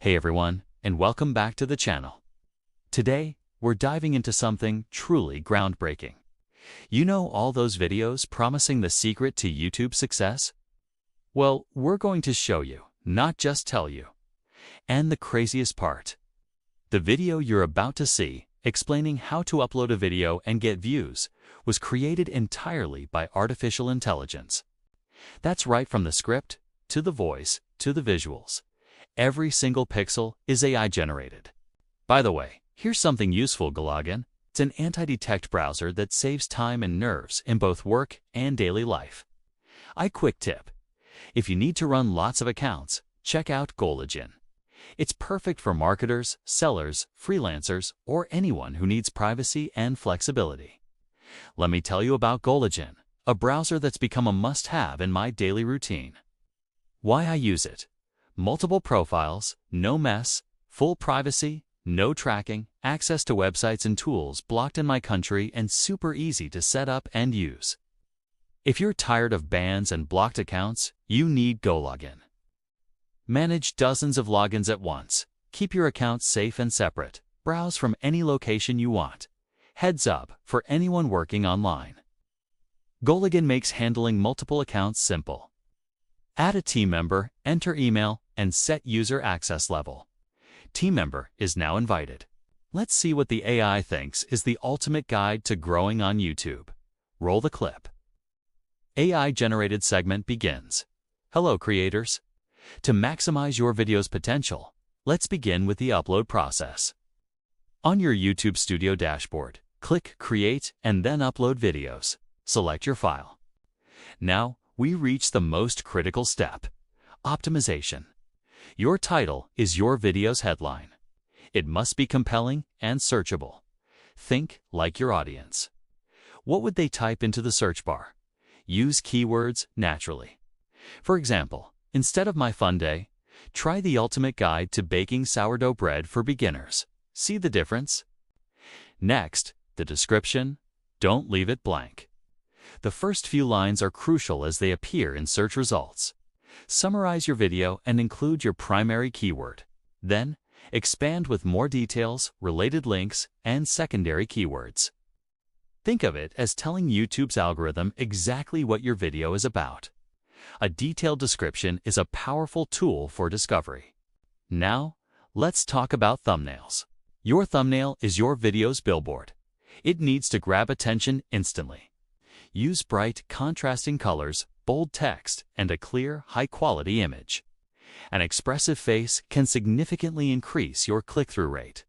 Hey everyone, and welcome back to the channel. Today, we're diving into something truly groundbreaking. You know all those videos promising the secret to YouTube success? Well, we're going to show you, not just tell you. And the craziest part, the video you're about to see, explaining how to upload a video and get views, was created entirely by artificial intelligence. That's right, from the script, to the voice, to the visuals. Every single pixel is AI generated. By the way, here's something useful, gologin. It's an anti-detect browser that saves time and nerves in both work and daily life. Quick tip: if you need to run lots of accounts, check out gologin. It's perfect for marketers, sellers, freelancers, or anyone who needs privacy and flexibility. Let me tell you about gologin, a browser that's become a must-have in my daily routine. Why I use it: multiple profiles, no mess, full privacy, no tracking, access to websites and tools blocked in my country, and super easy to set up and use. If you're tired of bans and blocked accounts, you need gologin. Manage dozens of logins at once. Keep your accounts safe and separate. Browse from any location you want. Heads up for anyone working online. Gologin makes handling multiple accounts simple. Add a team member, enter email, and set user access level. Team member is now invited. Let's see what the AI thinks is the ultimate guide to growing on YouTube. Roll the clip. AI-generated segment begins. Hello, creators. To maximize your video's potential, let's begin with the upload process. On your YouTube Studio dashboard, click Create and then Upload Videos. Select your file. Now, we reach the most critical step: optimization. Your title is your video's headline. It must be compelling and searchable. Think like your audience. What would they type into the search bar? Use keywords naturally. For example, instead of my fun day, try the ultimate guide to baking sourdough bread for beginners. See the difference? Next, the description. Don't leave it blank. The first few lines are crucial as they appear in search results. Summarize your video and include your primary keyword. Then, expand with more details, related links, and secondary keywords. Think of it as telling YouTube's algorithm exactly what your video is about. A detailed description is a powerful tool for discovery. Now, let's talk about thumbnails. Your thumbnail is your video's billboard. It needs to grab attention instantly. Use bright, contrasting colors, bold text, and a clear, high-quality image. An expressive face can significantly increase your click-through rate.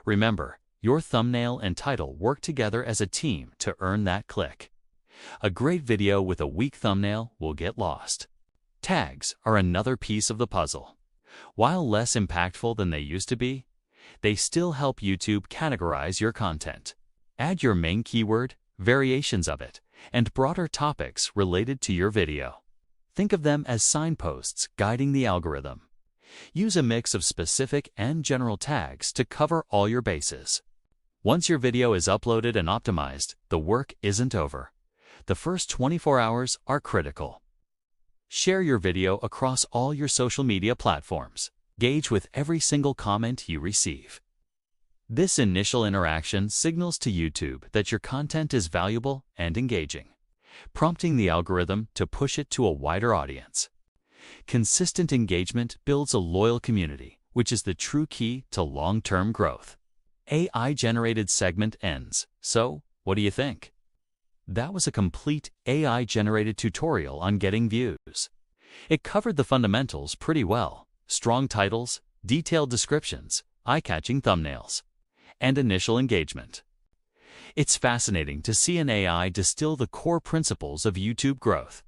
Remember, your thumbnail and title work together as a team to earn that click. A great video with a weak thumbnail will get lost. Tags are another piece of the puzzle. While less impactful than they used to be, they still help YouTube categorize your content. Add your main keyword, variations of it, and broader topics related to your video. Think of them as signposts guiding the algorithm. Use a mix of specific and general tags to cover all your bases. Once your video is uploaded and optimized, the work isn't over. The first 24 hours are critical. Share your video across all your social media platforms. Engage with every single comment you receive. This initial interaction signals to YouTube that your content is valuable and engaging, prompting the algorithm to push it to a wider audience. Consistent engagement builds a loyal community, which is the true key to long-term growth. AI-generated segment ends. So, what do you think? That was a complete AI-generated tutorial on getting views. It covered the fundamentals pretty well: strong titles, detailed descriptions, eye-catching thumbnails, and initial engagement. It's fascinating to see an AI distill the core principles of YouTube growth.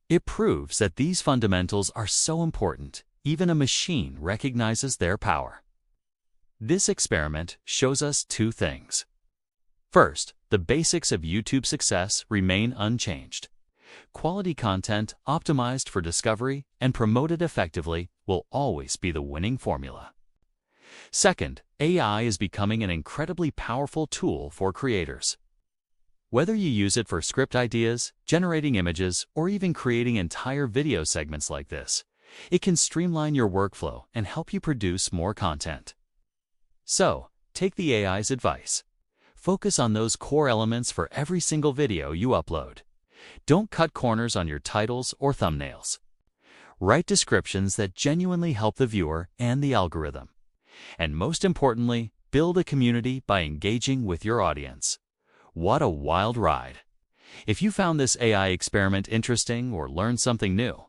It proves that these fundamentals are so important, even a machine recognizes their power. This experiment shows us two things. First, the basics of YouTube success remain unchanged. Quality content optimized for discovery and promoted effectively will always be the winning formula. Second, AI is becoming an incredibly powerful tool for creators. Whether you use it for script ideas, generating images, or even creating entire video segments like this, It can streamline your workflow and help you produce more content. So, take the AI's advice. Focus on those core elements for every single video you upload. Don't cut corners on your titles or thumbnails. Write descriptions that genuinely help the viewer and the algorithm. And most importantly, build a community by engaging with your audience. What a wild ride! If you found this AI experiment interesting or learned something new,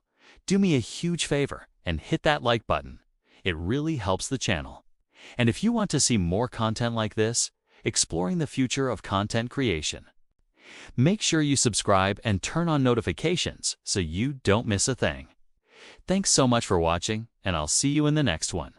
do me a huge favor and hit that like button. It really helps the channel. And if you want to see more content like this, exploring the future of content creation, make sure you subscribe and turn on notifications so you don't miss a thing. Thanks so much for watching, and I'll see you in the next one.